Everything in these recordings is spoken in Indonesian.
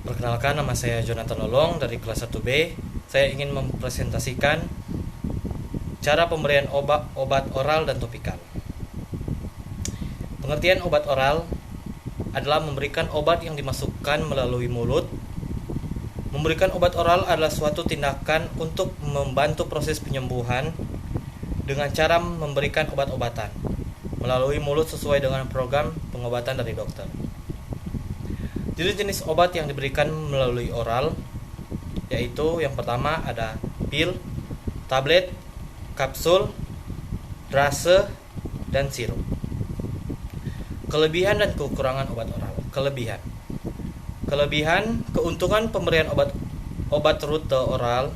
Perkenalkan, nama saya Jonathan Lolong dari kelas 1B. Saya ingin mempresentasikan cara pemberian obat oral dan topikal. Pengertian obat oral adalah memberikan obat yang dimasukkan melalui mulut. Memberikan obat oral adalah suatu tindakan untuk membantu proses penyembuhan dengan cara memberikan obat-obatan melalui mulut sesuai dengan program pengobatan dari dokter. Jenis-jenis obat yang diberikan melalui oral yaitu yang pertama ada pil, tablet, kapsul, drase, dan sirup. Kelebihan dan kekurangan obat oral. Kelebihan, keuntungan pemberian obat rute oral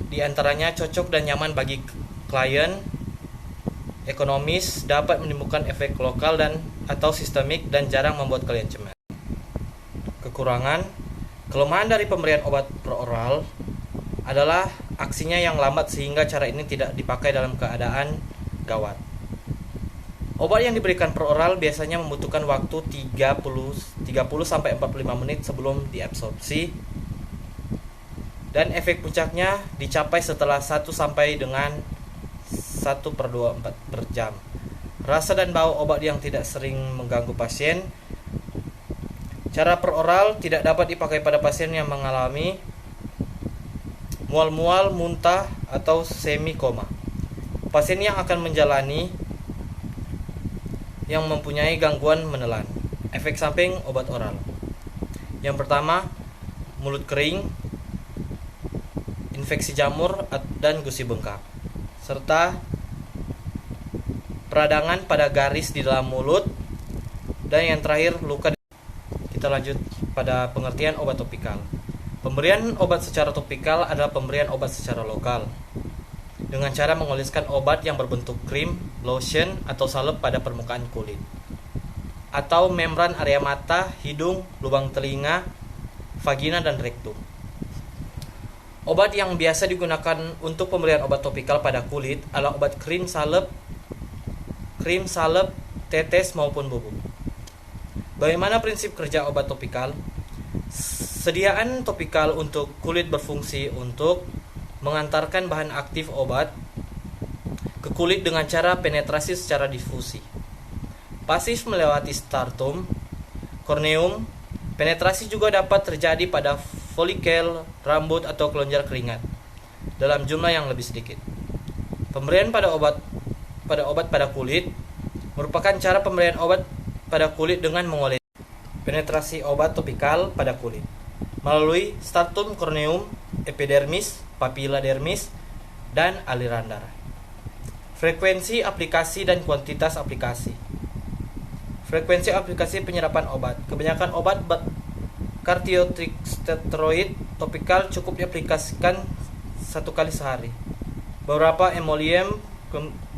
di antaranya cocok dan nyaman bagi klien, ekonomis, dapat menimbulkan efek lokal dan atau sistemik dan jarang membuat klien cemas. Kekurangan, kelemahan dari pemberian obat peroral adalah aksinya yang lambat sehingga cara ini tidak dipakai dalam keadaan gawat. Obat yang diberikan peroral biasanya membutuhkan waktu 30 sampai 45 menit sebelum diabsorpsi dan efek puncaknya dicapai setelah 1 sampai dengan 1/24 per jam. Rasa dan bau obat yang tidak sering mengganggu pasien. Cara peroral tidak dapat dipakai pada pasien yang mengalami mual-mual, muntah, atau semi koma. Pasien yang akan menjalani yang mempunyai gangguan menelan. Efek samping obat oral. Yang pertama, mulut kering, infeksi jamur dan gusi bengkak, serta peradangan pada garis di dalam mulut, dan yang terakhir luka. Kita lanjut pada pengertian obat topikal. Pemberian obat secara topikal adalah pemberian obat secara lokal dengan cara mengoleskan obat yang berbentuk krim, lotion, atau salep pada permukaan kulit atau membran area mata, hidung, lubang telinga, vagina, dan rektum. Obat yang biasa digunakan untuk pemberian obat topikal pada kulit adalah obat krim, salep, tetes maupun bubuk. Bagaimana prinsip kerja obat topikal? Sediaan topikal untuk kulit berfungsi untuk mengantarkan bahan aktif obat ke kulit dengan cara penetrasi secara difusi. Pasif melewati stratum corneum. Penetrasi juga dapat terjadi pada folikel, rambut, atau kelenjar keringat dalam jumlah yang lebih sedikit. Pemberian obat pada kulit merupakan cara pemberian obat pada kulit dengan mengoles. Penetrasi obat topikal pada kulit melalui stratum corneum, epidermis, papilla dermis, dan aliran darah. Frekuensi aplikasi dan kuantitas aplikasi. Frekuensi aplikasi penyerapan obat. Kebanyakan obat kortikosteroid topikal cukup diaplikasikan 1 kali sehari. Beberapa emollient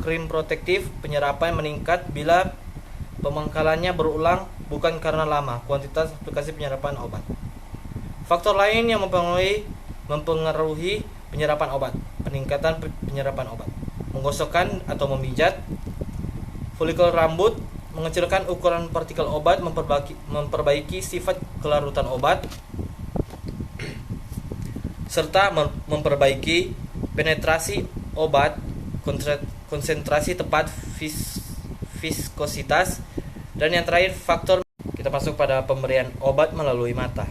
krim protektif penyerapan meningkat bila pemangkalannya berulang bukan karena lama kuantitas aplikasi penyerapan obat. Faktor lain yang mempengaruhi penyerapan obat. Peningkatan penyerapan obat. Menggosokkan atau memijat folikel rambut, mengecilkan ukuran partikel obat, memperbaiki sifat kelarutan obat, serta memperbaiki penetrasi obat, konsentrasi tepat, viskositas, dan yang terakhir faktor. Kita masuk pada pemberian obat melalui mata.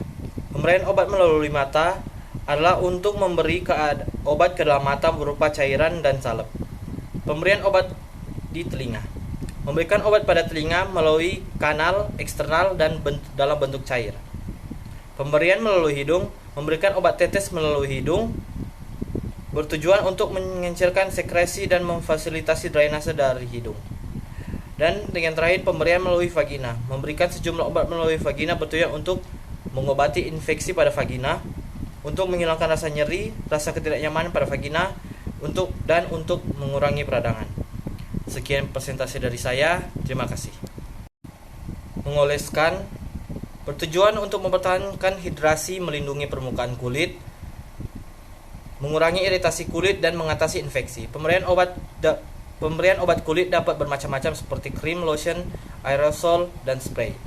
Pemberian obat melalui mata adalah untuk memberi obat ke dalam mata berupa cairan dan salep. Pemberian obat di telinga. Memberikan obat pada telinga melalui kanal eksternal dan dalam bentuk cair. Pemberian melalui hidung. Memberikan obat tetes melalui hidung bertujuan untuk mengencilkan sekresi dan memfasilitasi drainase dari hidung. Dan yang terakhir, pemberian melalui vagina. Memberikan sejumlah obat melalui vagina bertujuan untuk mengobati infeksi pada vagina, untuk menghilangkan rasa nyeri, rasa ketidaknyamanan pada vagina, untuk mengurangi peradangan. Sekian presentasi dari saya. Terima kasih. Mengoleskan bertujuan untuk mempertahankan hidrasi, melindungi permukaan kulit, mengurangi iritasi kulit, dan mengatasi infeksi. Pemberian obat kulit dapat bermacam-macam seperti krim, lotion, aerosol, dan spray.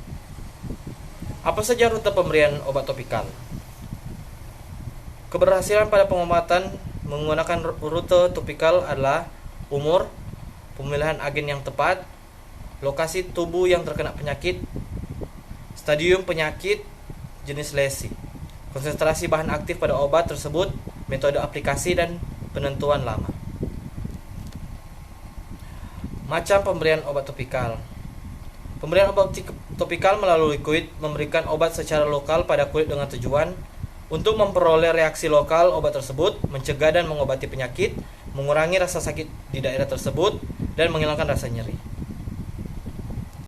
Apa saja rute pemberian obat topikal? Keberhasilan pada pengobatan menggunakan rute topikal adalah umur, pemilihan agen yang tepat, lokasi tubuh yang terkena penyakit, stadium penyakit, jenis lesi, konsentrasi bahan aktif pada obat tersebut, metode aplikasi, dan penentuan lama. Macam pemberian obat topikal. Pemberian obat topikal melalui kulit memberikan obat secara lokal pada kulit dengan tujuan untuk memperoleh reaksi lokal obat tersebut, mencegah dan mengobati penyakit, mengurangi rasa sakit di daerah tersebut, dan menghilangkan rasa nyeri.